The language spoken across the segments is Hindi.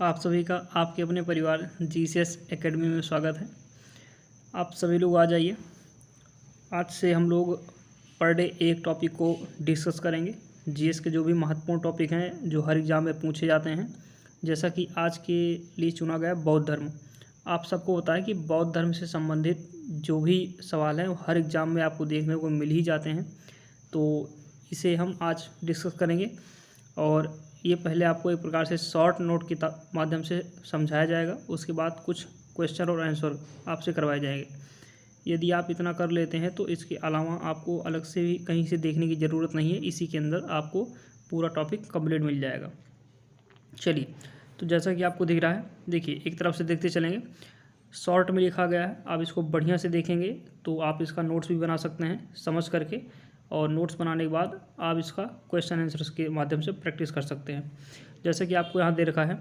आप सभी का आपके अपने परिवार जीसीएस एकेडमी में स्वागत है। आप सभी लोग आ जाइए। आज से हम लोग पर डे एक टॉपिक को डिस्कस करेंगे। जीएस के जो भी महत्वपूर्ण टॉपिक हैं जो हर एग्ज़ाम में पूछे जाते हैं, जैसा कि आज के लिए चुना गया बौद्ध धर्म। आप सबको पता है कि बौद्ध धर्म से संबंधित जो भी सवाल हैं वो हर एग्ज़ाम में आपको देखने को मिल ही जाते हैं, तो इसे हम आज डिस्कस करेंगे। और ये पहले आपको एक प्रकार से शॉर्ट नोट के माध्यम से समझाया जाएगा, उसके बाद कुछ क्वेश्चन और आंसर आपसे करवाए जाएंगे। यदि आप इतना कर लेते हैं तो इसके अलावा आपको अलग से भी कहीं से देखने की ज़रूरत नहीं है, इसी के अंदर आपको पूरा टॉपिक कंप्लीट मिल जाएगा। चलिए, तो जैसा कि आपको दिख रहा है, देखिए एक तरफ से देखते चलेंगे। शॉर्ट में लिखा गया है, आप इसको बढ़िया से देखेंगे तो आप इसका नोट्स भी बना सकते हैं समझ करके, और नोट्स बनाने के बाद आप इसका क्वेश्चन आंसर्स के माध्यम से प्रैक्टिस कर सकते हैं। जैसे कि आपको यहाँ दे रखा है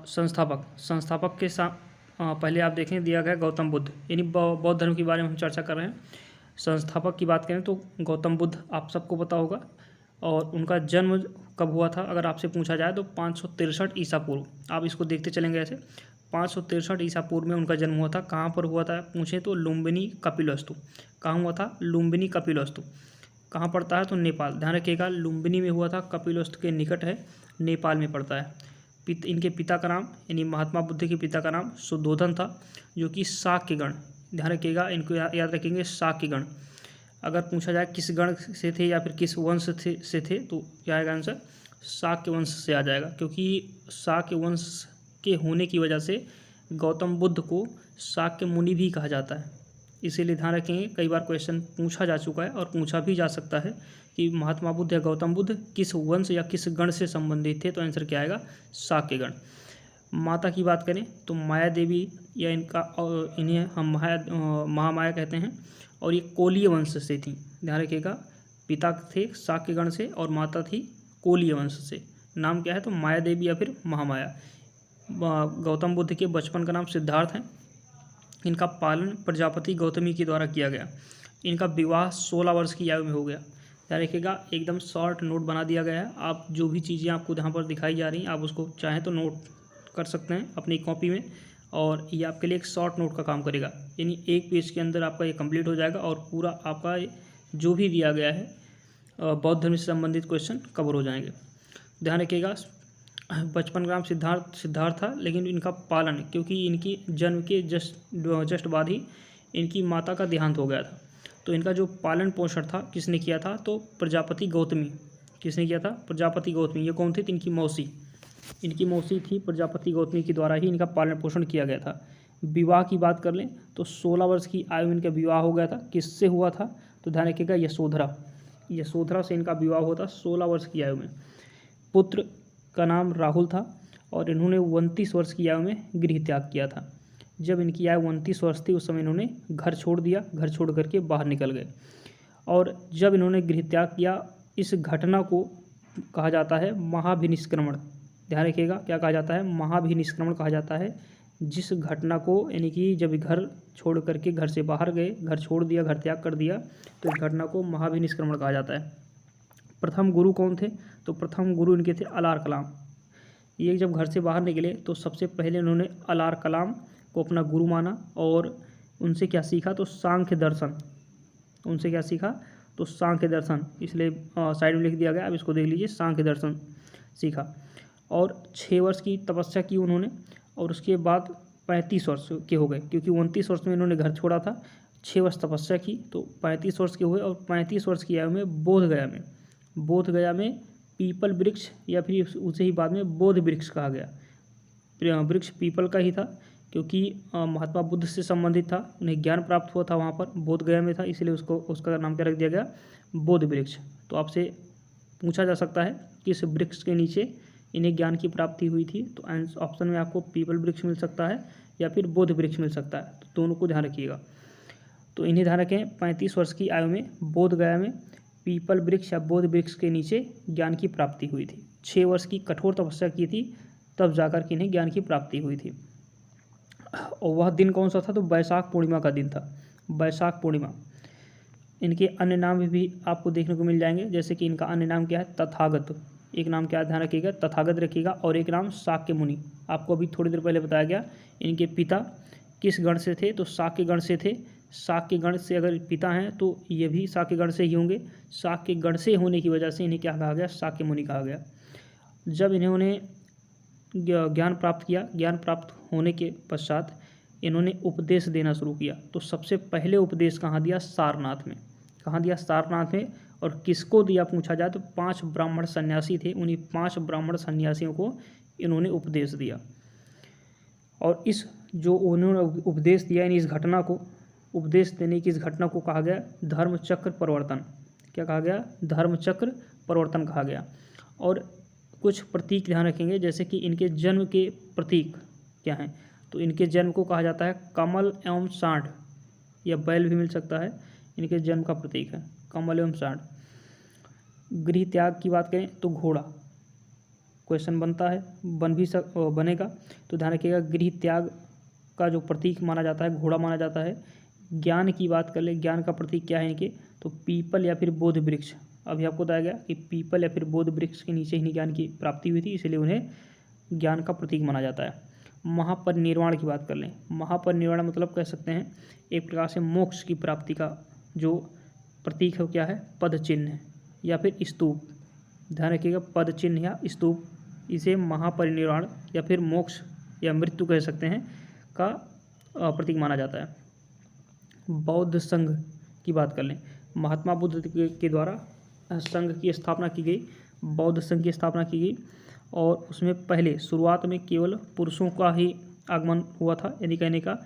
संस्थापक के पहले आप देखें दिया गया गौतम बुद्ध, यानी बौद्ध धर्म के बारे में हम चर्चा कर रहे हैं। संस्थापक की बात करें तो गौतम बुद्ध आप सबको पता होगा, और उनका जन्म कब हुआ था अगर आपसे पूछा जाए तो 563 ईसा पूर्व। आप इसको देखते चलेंगे ऐसे। 563 ईसा पूर्व में उनका जन्म हुआ था। कहाँ पर हुआ था पूछे तो लुम्बिनी कपिलवस्तु। कहाँ हुआ था? लुम्बिनी कपिलवस्तु। कहाँ पड़ता है? तो नेपाल। ध्यान रखिएगा, लुम्बिनी में हुआ था, कपिलवस्तु के निकट है, नेपाल में पड़ता है। इनके पिता का नाम यानी महात्मा बुद्ध के पिता का नाम सुद्धोधन था, जो कि शाक्यगण। ध्यान रखिएगा, इनको याद रखेंगे, शाक्यगण। अगर पूछा जाए किस गण से थे या फिर किस वंश से थे तो क्या आएगा आंसर? शाक्य वंश से आ जाएगा, क्योंकि शाक्य वंश के होने की वजह से गौतम बुद्ध को शाक्य मुनि भी कहा जाता है। इसीलिए ध्यान रखेंगे, कई बार क्वेश्चन पूछा जा चुका है और पूछा भी जा सकता है कि महात्मा बुद्ध या गौतम बुद्ध किस वंश या किस गण से संबंधित थे, तो आंसर क्या आएगा? शाक्यगण। माता की बात करें तो माया देवी, या इन्हें हम महामाया कहते हैं, और ये कोलीय वंश से थी। ध्यान रखिएगा, पिता थे शाक्यगण से और माता थी कोलीय वंश से। नाम क्या है? तो माया देवी या फिर महामाया। गौतम बुद्ध के बचपन का नाम सिद्धार्थ है। इनका पालन प्रजापति गौतमी के द्वारा किया गया। इनका विवाह 16 वर्ष की आयु में हो गया। ध्यान रखिएगा, एकदम शॉर्ट नोट बना दिया गया है। आप जो भी चीज़ें आपको यहाँ पर दिखाई जा रही हैं, आप उसको चाहें तो नोट कर सकते हैं अपनी कॉपी में, और ये आपके लिए एक शॉर्ट नोट का काम करेगा। यानी एक पेज के अंदर आपका ये कंप्लीट हो जाएगा और पूरा आपका जो भी दिया गया है बौद्ध धर्म से संबंधित क्वेश्चन कवर हो जाएंगे। ध्यान रखिएगा, बचपन का नाम सिद्धार्थ था, लेकिन इनका पालन, क्योंकि इनकी जन्म के जस्ट बाद ही इनकी माता का देहांत हो गया था, तो इनका जो पालन पोषण था किसने किया था? तो प्रजापति गौतमी। किसने किया था? प्रजापति गौतमी। ये कौन थे? तो इनकी मौसी। इनकी मौसी थी प्रजापति गौतमी के द्वारा ही इनका पालन पोषण किया गया था। विवाह की बात कर लें तो 16 वर्ष की आयु में इनका विवाह हो गया था। किससे हुआ था? तो ध्यान रखिएगा, यशोधरा से इनका विवाह हुआ था 16 वर्ष की आयु में। पुत्र का नाम राहुल था, और इन्होंने 29 वर्ष की आयु में गृह त्याग किया था। जब इनकी आयु 29 वर्ष थी उस समय इन्होंने घर छोड़ दिया, घर छोड़ करके बाहर निकल गए। और जब इन्होंने गृह त्याग किया, इस घटना को कहा जाता है महाभिनिष्क्रमण। ध्यान रखिएगा, क्या कहा जाता है? महाभिनिष्क्रमण कहा जाता है जिस घटना को, यानी कि जब घर छोड़ करके घर से बाहर गए, घर छोड़ दिया, घर त्याग कर दिया, तो इस घटना को महाभिनिष्क्रमण कहा जाता है। प्रथम गुरु कौन थे? तो प्रथम गुरु इनके थे अलार कलाम। ये जब घर से बाहर निकले तो सबसे पहले उन्होंने अलार कलाम को अपना गुरु माना, और उनसे क्या सीखा? तो सांख्य दर्शन। उनसे क्या सीखा? तो सांख्य दर्शन। इसलिए साइड में लिख दिया गया, अब इसको देख लीजिए, सांख्य दर्शन सीखा। और 6 वर्ष की तपस्या की उन्होंने, और उसके बाद 35 वर्ष के हो गए, क्योंकि 29 वर्ष में इन्होंने घर छोड़ा था। 6 वर्ष तपस्या की तो 35 वर्ष के हुए, और 35 वर्ष की आयु में बोधगया में पीपल वृक्ष, या फिर उसे ही बाद में बोध वृक्ष कहा गया। वृक्ष पीपल का ही था, क्योंकि महात्मा बुद्ध से संबंधित था, उन्हें ज्ञान प्राप्त हुआ था वहाँ पर, बोधगया में था, इसलिए उसका नाम क्या रख दिया गया? बोध वृक्ष। तो आपसे पूछा जा सकता है किस वृक्ष के नीचे इन्हें ज्ञान की प्राप्ति हुई थी, तो ऑप्शन में आपको पीपल वृक्ष मिल सकता है या फिर बोध वृक्ष मिल सकता है, तो दोनों को ध्यान रखिएगा। तो इन्हें ध्यान रखें, 35 वर्ष की आयु में बोधगया में पीपल वृक्ष या बोध वृक्ष के नीचे ज्ञान की प्राप्ति हुई थी। 6 वर्ष की कठोर तपस्या की थी, तब जाकर के इन्हें ज्ञान की प्राप्ति हुई थी। और वह दिन कौन सा था? तो वैशाख पूर्णिमा का दिन था, वैशाख पूर्णिमा। इनके अन्य नाम भी आपको देखने को मिल जाएंगे, जैसे कि इनका अन्य नाम क्या है? तथागत। एक नाम क्या ध्यान रखिएगा, तथागत रखिएगा, और एक नाम शाक्य मुनि। आपको अभी थोड़ी देर पहले बताया गया इनके पिता किस गण से थे, तो शाक्य गण से थे। शाक्य गण से अगर पिता हैं तो ये भी शाक्य गण से ही होंगे। शाक्य गण से होने की वजह से इन्हें क्या कहा गया, शाक्य मुनि कहा गया। जब इन्होंने ज्ञान प्राप्त किया, ज्ञान प्राप्त होने के पश्चात इन्होंने उपदेश देना शुरू किया। तो सबसे पहले उपदेश कहाँ दिया, सारनाथ में। कहाँ दिया, सारनाथ में। और किसको दिया पूछा जाए तो 5 ब्राह्मण सन्यासी थे, उन्हीं 5 ब्राह्मण सन्यासियों को इन्होंने उपदेश दिया। और इस जो उन्होंने उपदेश दिया, इस घटना को, उपदेश देने की इस घटना को कहा गया धर्मचक्र परिवर्तन। क्या कहा गया, धर्मचक्र परिवर्तन कहा गया। और कुछ प्रतीक ध्यान रखेंगे, जैसे कि इनके जन्म के प्रतीक क्या हैं, तो इनके जन्म को कहा जाता है कमल एवं सांड, या बैल भी मिल सकता है, इनके जन्म का प्रतीक है कमल एवं सांड। गृह त्याग की बात करें तो घोड़ा, क्वेश्चन बनता है, बनेगा, तो ध्यान रखिएगा गृह त्याग का जो प्रतीक माना जाता है घोड़ा माना जाता है। ज्ञान की बात कर ले, ज्ञान का प्रतीक क्या है इनके, तो पीपल या फिर बोध वृक्ष। अभी आपको बताया गया कि पीपल या फिर बोध वृक्ष के नीचे ही ज्ञान की प्राप्ति हुई थी, इसलिए उन्हें ज्ञान का प्रतीक माना जाता है। महापरिनिर्वाण की बात कर लें, महापरिनिर्वाण मतलब कह सकते हैं एक प्रकार से मोक्ष की प्राप्ति का जो प्रतीक है, क्या है, पद चिन्ह या फिर स्तूप। ध्यान रखिएगा पद चिन्ह या स्तूप, इसे महापरिनिर्वाण या फिर मोक्ष या मृत्यु कह सकते हैं का प्रतीक माना जाता है। बौद्ध संघ की बात कर लें, महात्मा बुद्ध के द्वारा संघ की स्थापना की गई, बौद्ध संघ की स्थापना की गई। और उसमें पहले शुरुआत में केवल पुरुषों का ही आगमन हुआ था, यानी कहने का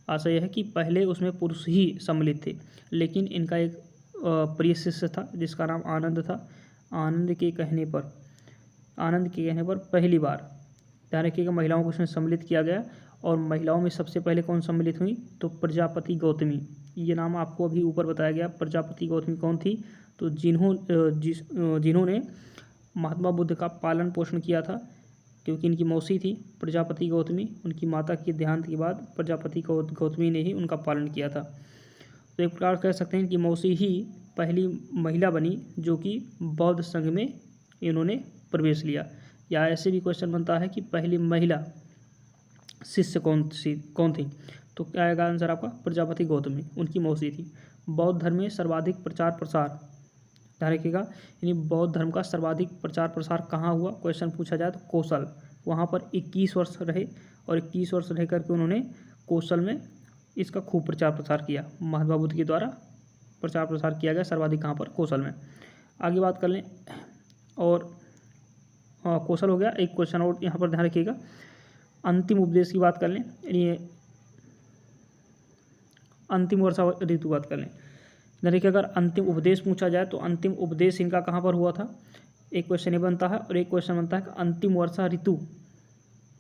आशय है कि पहले उसमें पुरुष ही सम्मिलित थे। लेकिन इनका एक प्रिय शिष्य था जिसका नाम आनंद था। आनंद के कहने पर पहली बार, ध्यान रखिएगा, महिलाओं को उसमें सम्मिलित किया गया। और महिलाओं में सबसे पहले कौन सम्मिलित हुई, तो प्रजापति गौतमी। ये नाम आपको अभी ऊपर बताया गया। प्रजापति गौतमी कौन थी, तो जिन्होंने महात्मा बुद्ध का पालन पोषण किया था, क्योंकि इनकी मौसी थी प्रजापति गौतमी। उनकी माता के देहांत के बाद प्रजापति गौतमी ने ही उनका पालन किया था। तो एक प्रकार कह सकते हैं कि मौसी ही पहली महिला बनी जो कि बौद्ध संघ में इन्होंने प्रवेश लिया। या ऐसे भी क्वेश्चन बनता है कि पहली महिला शिष्य कौन थी, तो क्या आएगा आंसर आपका, प्रजापति गौतमी, उनकी मौसी थी। बौद्ध धर्म में सर्वाधिक प्रचार प्रसार, ध्यान रखिएगा, यानी बौद्ध धर्म का सर्वाधिक प्रचार प्रसार कहाँ हुआ, क्वेश्चन पूछा जाए तो कौशल। वहाँ पर 21 वर्ष रहे और 21 वर्ष रह करके उन्होंने कौशल में इसका खूब प्रचार प्रसार किया। महात्मा बुद्ध के द्वारा प्रचार प्रसार किया गया सर्वाधिक कहाँ पर, कौशल में। आगे बात कर लें, और कौशल हो गया। एक क्वेश्चन और यहाँ पर ध्यान रखिएगा, अंतिम उपदेश की बात कर लें, यानी अंतिम वर्षा ऋतु बात कर लें। देखिए अगर अंतिम उपदेश पूछा जाए तो अंतिम उपदेश इनका कहाँ पर हुआ था, एक क्वेश्चन ये बनता है। और एक क्वेश्चन बनता है कि अंतिम वर्षा ऋतु,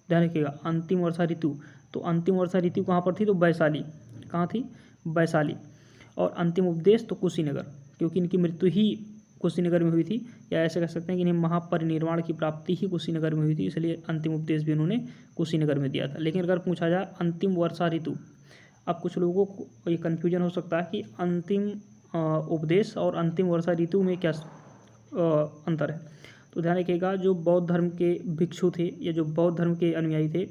ध्यान रखिएगा अंतिम वर्षा ऋतु, तो अंतिम वर्षा ऋतु कहाँ पर थी, तो वैशाली। कहाँ थी, वैशाली। और अंतिम उपदेश तो कुशीनगर, क्योंकि इनकी मृत्यु ही कुशीनगर में हुई थी। या ऐसे कह सकते हैं कि इन्हें महापरिनिर्वाण की प्राप्ति ही कुशीनगर में हुई थी, इसलिए अंतिम उपदेश भी उन्होंने कुशीनगर में दिया था। लेकिन अगर पूछा जाए अंतिम वर्षा ऋतु, अब कुछ लोगों को ये कन्फ्यूजन हो सकता है कि अंतिम उपदेश और अंतिम वर्षा ऋतु में क्या अंतर है। तो ध्यान रखिएगा, जो बौद्ध धर्म के भिक्षु थे या जो बौद्ध धर्म के अनुयायी थे,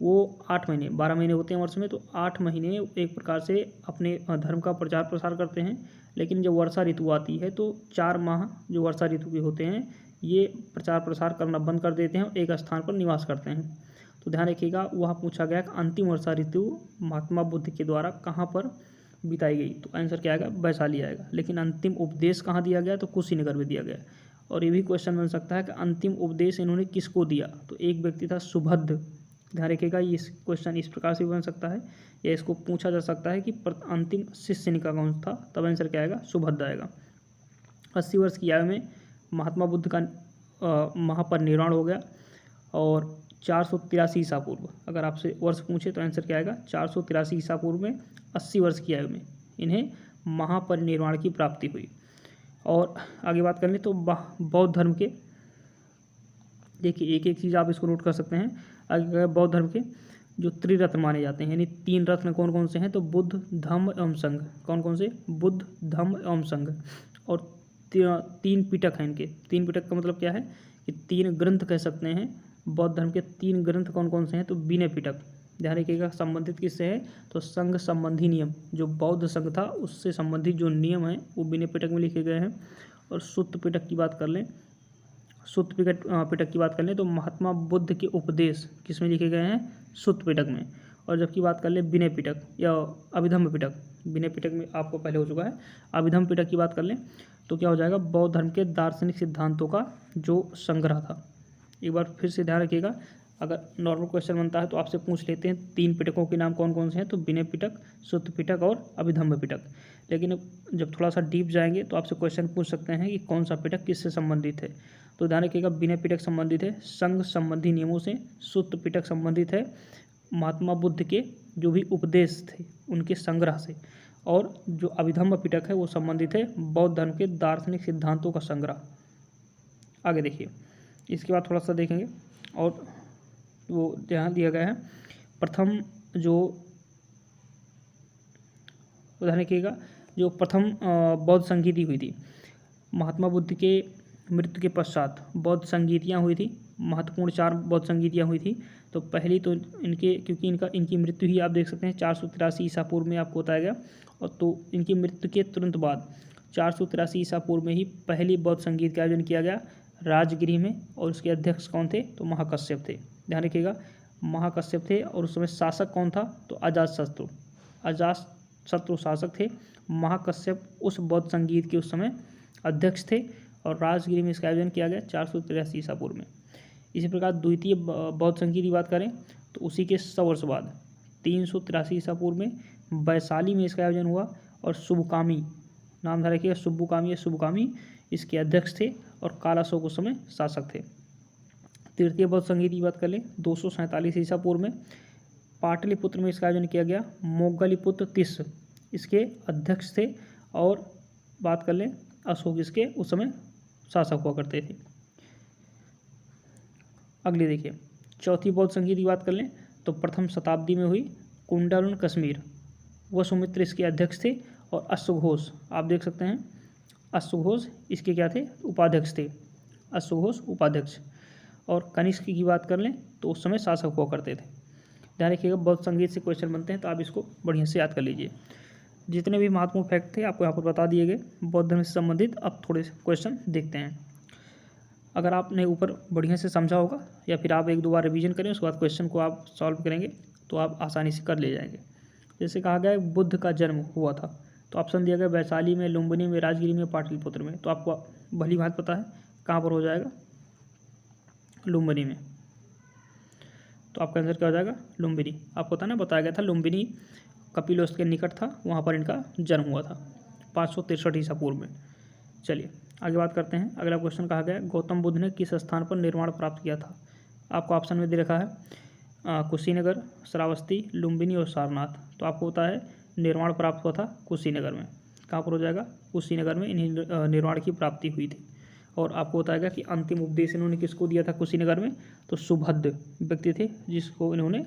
वो 8 महीने, 12 महीने होते हैं वर्ष में, तो 8 महीने एक प्रकार से अपने धर्म का प्रचार प्रसार करते हैं। लेकिन जब वर्षा ऋतु आती है तो 4 माह जो वर्षा ऋतु के होते हैं, ये प्रचार प्रसार करना बंद कर देते हैं और एक स्थान पर निवास करते हैं। तो ध्यान रखिएगा, वह पूछा गया कि अंतिम वर्षा ऋतु महात्मा बुद्ध के द्वारा कहाँ पर बिताई गई, तो आंसर क्या आएगा, वैशाली आएगा। लेकिन अंतिम उपदेश कहाँ दिया गया, तो कुशीनगर में दिया गया। और ये भी क्वेश्चन बन सकता है कि अंतिम उपदेश इन्होंने किसको दिया, तो एक व्यक्ति था सुभद्र। ध्यान रखिएगा, ये क्वेश्चन इस प्रकार से भी बन सकता है, या इसको पूछा जा सकता है कि अंतिम शिष्य इनका कौन था, तब आंसर क्या आएगा, सुभद्र आएगा। 80 वर्ष की आयु में महात्मा बुद्ध का महापरिनिर्वाण हो गया। और 483 ईसा पूर्व, अगर आपसे वर्ष पूछे तो आंसर क्या आएगा, 483 ईसा पूर्व में 80 वर्ष की आयु में इन्हें महापरिनिर्वाण की प्राप्ति हुई। और आगे बात कर लें तो बौद्ध धर्म के, देखिए एक एक चीज़ आप इसको नोट कर सकते हैं। आगे बौद्ध धर्म के जो त्रिरत्न माने जाते हैं, यानी 3 रत्न कौन कौन से हैं, तो बुद्ध धम्म एवं संघ। कौन कौन से, बुद्ध धम्म एवं संघ। और 3 पिटक हैं इनके। 3 पिटक का मतलब क्या है कि 3 ग्रंथ कह सकते हैं। बौद्ध धर्म के 3 ग्रंथ कौन कौन से हैं? तो विनय पिटक, ध्यान रखिएगा। संबंधित किससे है? तो संघ संबंधी नियम, जो बौद्ध संघ था उससे संबंधित जो नियम हैं वो विनय पिटक में लिखे गए हैं। और सुत्त पिटक की बात कर लें, सुत्त पिटक की बात कर लें तो महात्मा बुद्ध के उपदेश किस में लिखे गए हैं? सुत्त पिटक में। और जबकि बात कर ले विनय पिटक या अभिधम्म पिटक, विनय पिटक में आपको पहले हो चुका है। अभिधम्म पिटक की बात कर लें तो क्या हो जाएगा? बौद्ध धर्म के दार्शनिक सिद्धांतों का जो संग्रह था। एक बार फिर से ध्यान रखिएगा, अगर नॉर्मल क्वेश्चन बनता है तो आपसे पूछ लेते हैं 3 पिटकों के नाम कौन कौन से हैं, तो विनय पिटक, सुत्त पिटक और अभिधम्म पिटक। लेकिन जब थोड़ा सा डीप जाएंगे तो आपसे क्वेश्चन पूछ सकते हैं कि कौन सा पिटक किससे संबंधित है। तो ध्यान रखिएगा, विनय पिटक संबंधित है संघ संबंधी नियमों से, सुत्त पिटक संबंधित है महात्मा बुद्ध के जो भी उपदेश थे उनके संग्रह से, और जो अभिधम्म पिटक है वो संबंधित है बौद्ध धर्म के दार्शनिक सिद्धांतों का संग्रह। आगे देखिए, इसके बाद थोड़ा सा देखेंगे और वो ध्यान दिया गया है। प्रथम जो उदाहरण रखिएगा, जो प्रथम बौद्ध संगीति हुई थी महात्मा बुद्ध के मृत्यु के पश्चात, बौद्ध संगीतियाँ हुई थी, महत्वपूर्ण 4 बौद्ध संगीतियाँ हुई थी। तो पहली तो इनके, क्योंकि इनकी मृत्यु ही आप देख सकते हैं 483 ईसा पूर्व में आपको बताया गया, और तो इनकी मृत्यु के तुरंत बाद 483 ईसा पूर्व में ही पहली बौद्ध संगीत का आयोजन किया गया राजगृह में। और उसके अध्यक्ष कौन थे? तो महाकश्यप थे, ध्यान रखिएगा, महाकश्यप थे। और उस समय शासक कौन था? तो अजातशत्रु, अजातशत्रु शासक थे। महाकश्यप उस बौद्ध संगीत के उस समय अध्यक्ष थे और राजगृह में इसका आयोजन किया गया 483 ईसा पूर्व में। इसी प्रकार द्वितीय बौद्ध संगीत की बात करें तो उसी के 100 वर्ष बाद 383 ईसा पूर्व में वैशाली में इसका आयोजन हुआ, और शुभकामी, नाम ध्यान रखिएगा, शुभकामी या शुभकामी इसके अध्यक्ष थे, और कालाशोक उस समय शासक थे। तृतीय बौद्ध संगीत की बात कर लें 247 ईसा पूर्व में पाटलिपुत्र में इसका आयोजन किया गया, मोगलीपुत्र तिस्स इसके अध्यक्ष थे, और बात कर लें अशोक इसके उस समय शासक हुआ करते थे। अगली देखिए, चौथी बौद्ध संगीत की बात कर लें तो प्रथम शताब्दी में हुई कुंडलन कश्मीर, वसुमित्र इसके अध्यक्ष थे, और अश्वघोष आप देख सकते हैं, अश्वघोष इसके क्या थे? उपाध्यक्ष थे, अश्वघोष उपाध्यक्ष। और कनिष्क की बात कर लें तो उस समय शासक हुआ करते थे। ध्यान रखिएगा, बौद्ध संगीत से क्वेश्चन बनते हैं तो आप इसको बढ़िया से याद कर लीजिए। जितने भी महत्वपूर्ण फैक्ट थे आपको यहाँ पर बता दिए गए बौद्ध धर्म से संबंधित। अब थोड़े से क्वेश्चन देखते हैं। अगर आपने ऊपर बढ़िया से समझा होगा या फिर आप 1-2 बार रिवीजन करें, उसके बाद क्वेश्चन को आप सॉल्व करेंगे तो आप आसानी से कर ले जाएंगे। जैसे कहा गया है बुद्ध का जन्म हुआ था, तो ऑप्शन दिया गया वैशाली में, लुम्बिनी में, राजगिरी में, पाटलिपुत्र में। तो आपको भली बात पता है कहाँ पर हो जाएगा? लुम्बिनी में। तो आपका आंसर क्या हो जाएगा? लुम्बिनी। आपको पता ना, बताया गया था लुम्बिनी कपिलवस्तु के निकट था, वहाँ पर इनका जन्म हुआ था 563 ईसा पूर्व में। चलिए आगे बात करते हैं। अगला क्वेश्चन कहा गया गौतम बुद्ध ने किस स्थान पर निर्वाण प्राप्त किया था? आपको ऑप्शन में दे रखा है कुशीनगर, श्रावस्ती, लुम्बिनी और सारनाथ। तो आपको पता है निर्वाण प्राप्त हुआ था कुशीनगर में। कहाँ पर हो जाएगा? कुशीनगर में इन्हें निर्वाण की प्राप्ति हुई थी। और आपको बताएगा कि अंतिम उपदेश इन्होंने किसको दिया था कुशीनगर में? तो सुभद्र व्यक्ति थे जिसको इन्होंने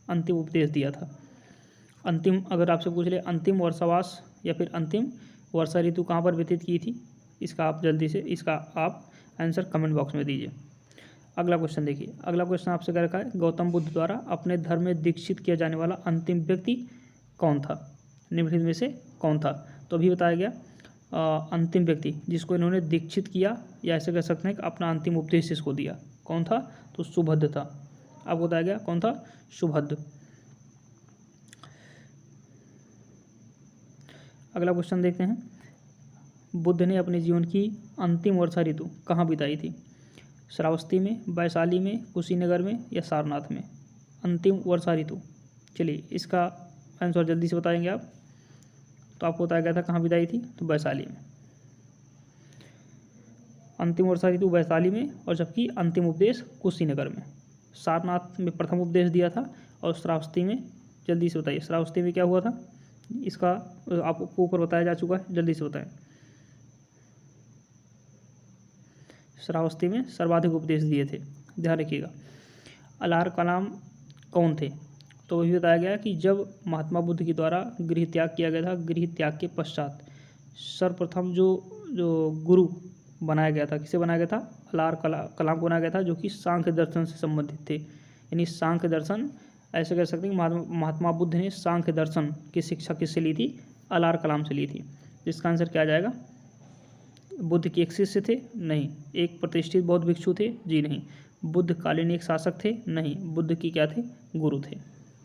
अंतिम उपदेश दिया था। अंतिम, अगर आपसे पूछ ले अंतिम वर्षावास या फिर अंतिम वर्षा ऋतु कहाँ पर व्यतीत की थी, इसका आप जल्दी से इसका आप आंसर कमेंट बॉक्स में दीजिए। अगला क्वेश्चन देखिए। अगला क्वेश्चन आपसे क्या रखा है? गौतम बुद्ध द्वारा अपने धर्म में दीक्षित किया जाने वाला अंतिम व्यक्ति कौन था? निम्नलिखित में से कौन था? तो अभी बताया गया अंतिम व्यक्ति जिसको इन्होंने दीक्षित किया, या ऐसे कह सकते हैं कि अपना अंतिम उपदेश इसको दिया, कौन था? तो सुभद्र था। आपको बताया गया कौन था? सुभद्र। अगला क्वेश्चन देखते हैं। बुद्ध ने अपने जीवन की अंतिम वर्षा ऋतु कहाँ बिताई थी? श्रावस्ती में, वैशाली में, कुशीनगर में या सारनाथ में? अंतिम वर्षा ऋतु, चलिए इसका आंसर जल्दी से बताएंगे आप। तो आपको बताया गया था कहाँ बिताई थी? तो वैशाली में। अंतिम वर्षा ऋतु वैशाली में, और जबकि अंतिम उपदेश कुशीनगर में। सारनाथ में प्रथम उपदेश दिया था, और श्रावस्ती में, जल्दी से बताइए श्रावस्ती में क्या हुआ था? इसका आपको ऊपर बताया जा चुका है, जल्दी से बताएं। श्रावस्ती में सर्वाधिक उपदेश दिए थे, ध्यान रखिएगा। अलार कलाम कौन थे? तो वही बताया गया कि जब महात्मा बुद्ध के द्वारा गृह त्याग किया गया था, गृह त्याग के पश्चात सर्वप्रथम जो गुरु बनाया गया था, किसे बनाया गया था? अलार कलाम को बनाया गया था, जो कि सांख्य दर्शन से संबंधित थे। यानी सांख्य दर्शन, ऐसे कह सकते हैं कि महात्मा बुद्ध ने सांख्य दर्शन की शिक्षा किससे ली थी? अलार कलाम से ली थी। इसका आंसर क्या आ जाएगा? बुद्ध के एक शिष्य थे? नहीं। एक प्रतिष्ठित बौद्ध भिक्षु थे? जी नहीं। बुद्धकालीन एक शासक थे? नहीं। बुद्ध की क्या थे? गुरु थे।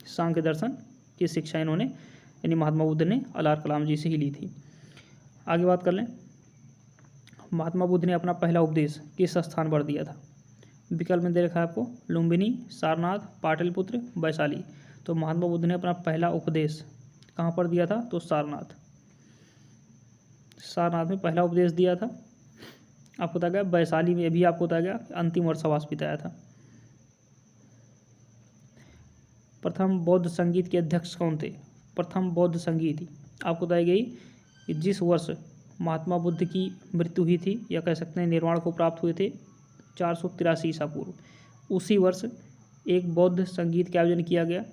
सांख्य दर्शन की शिक्षा इन्होंने यानी महात्मा बुद्ध ने अलार कलाम जी से ही ली थी। आगे बात कर लें, महात्मा बुद्ध ने अपना पहला उपदेश किस स्थान पर दिया था? विकल्प में दे रखा है आपको, लुम्बिनी, सारनाथ, पाटलिपुत्र, वैशाली। तो महात्मा बुद्ध ने अपना पहला उपदेश कहाँ पर दिया था? तो सारनाथ में पहला उपदेश दिया था। आपको बताया गया वैशाली में भी आपको बताया गया अंतिम वर्षावास बिताया था। प्रथम बौद्ध संगीत के अध्यक्ष कौन थे? प्रथम बौद्ध संगीत आपको बताई गई कि जिस वर्ष महात्मा बुद्ध की मृत्यु हुई थी, या कह सकते हैं निर्वाण को प्राप्त हुए थे 483 ईसा पूर्व, उसी वर्ष एक बौद्ध संगीत का आयोजन किया गया।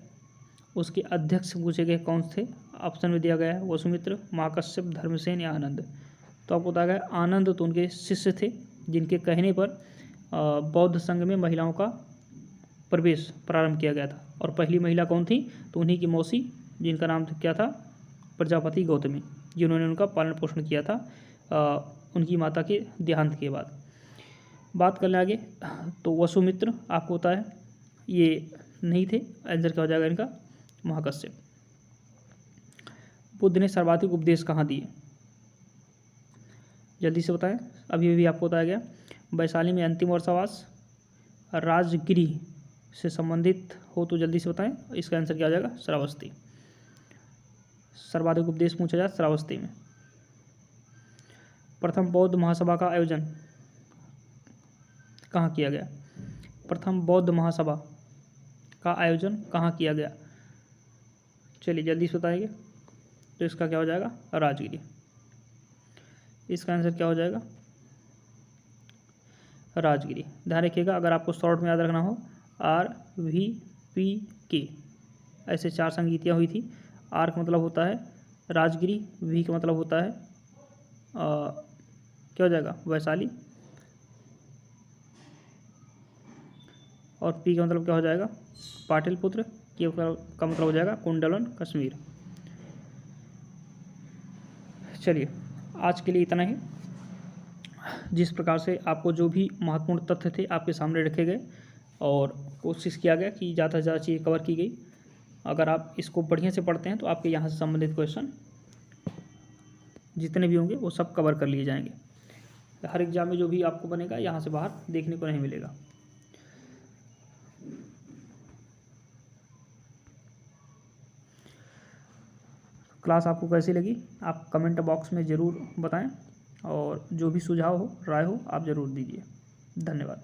उसके अध्यक्ष पूछे गए कौन थे? ऑप्शन में दिया गया है वसुमित्र, महाकश्यप, धर्मसेन या आनंद। तो आपको बताया गया आनंद तो उनके शिष्य थे, जिनके कहने पर बौद्ध संघ में महिलाओं का प्रवेश प्रारंभ किया गया था। और पहली महिला कौन थी? तो उन्हीं की मौसी, जिनका नाम क्या था? प्रजापति गौतमी, जिन्होंने उनका पालन पोषण किया था उनकी माता के देहांत के बाद। बात कर लें आगे, तो वसुमित्र आपको होता है ये नहीं थे। आंसर क्या हो जाएगा इनका? महाकश्यप। बुद्ध ने सर्वाधिक उपदेश कहाँ दिए? जल्दी से बताएं। अभी आपको बताया गया वैशाली में अंतिम वर्षावास, राजगिरी से संबंधित हो तो जल्दी से बताएं। इसका आंसर क्या हो जाएगा? श्रावस्ती। सर्वाधिक उपदेश पूछा जाए श्रावस्ती में। प्रथम बौद्ध महासभा का आयोजन कहाँ किया गया? प्रथम बौद्ध महासभा का आयोजन कहाँ किया गया? चलिए जल्दी से बताएंगे। तो इसका क्या हो जाएगा? राजगिरी। इसका आंसर क्या हो जाएगा? राजगिरी। ध्यान रखिएगा, अगर आपको शॉर्ट में याद रखना हो, RVPK ऐसे 4 संगीतियाँ हुई थी। आर का मतलब होता है राजगिरी, वी का मतलब होता है क्या हो जाएगा? वैशाली, और पी का मतलब क्या हो जाएगा? पाटलिपुत्र, के का मतलब हो जाएगा कुंडलन, कश्मीर। चलिए आज के लिए इतना ही। जिस प्रकार से आपको जो भी महत्वपूर्ण तथ्य थे आपके सामने रखे गए और कोशिश किया गया कि ज़्यादा से ज़्यादा चीज़ें कवर की गई। अगर आप इसको बढ़िया से पढ़ते हैं तो आपके यहाँ से संबंधित क्वेश्चन जितने भी होंगे वो सब कवर कर लिए जाएंगे। हर एग्जाम में जो भी आपको बनेगा यहाँ से बाहर देखने को नहीं मिलेगा। क्लास आपको कैसी लगी आप कमेंट बॉक्स में ज़रूर बताएं, और जो भी सुझाव हो, राय हो, आप ज़रूर दीजिए। धन्यवाद।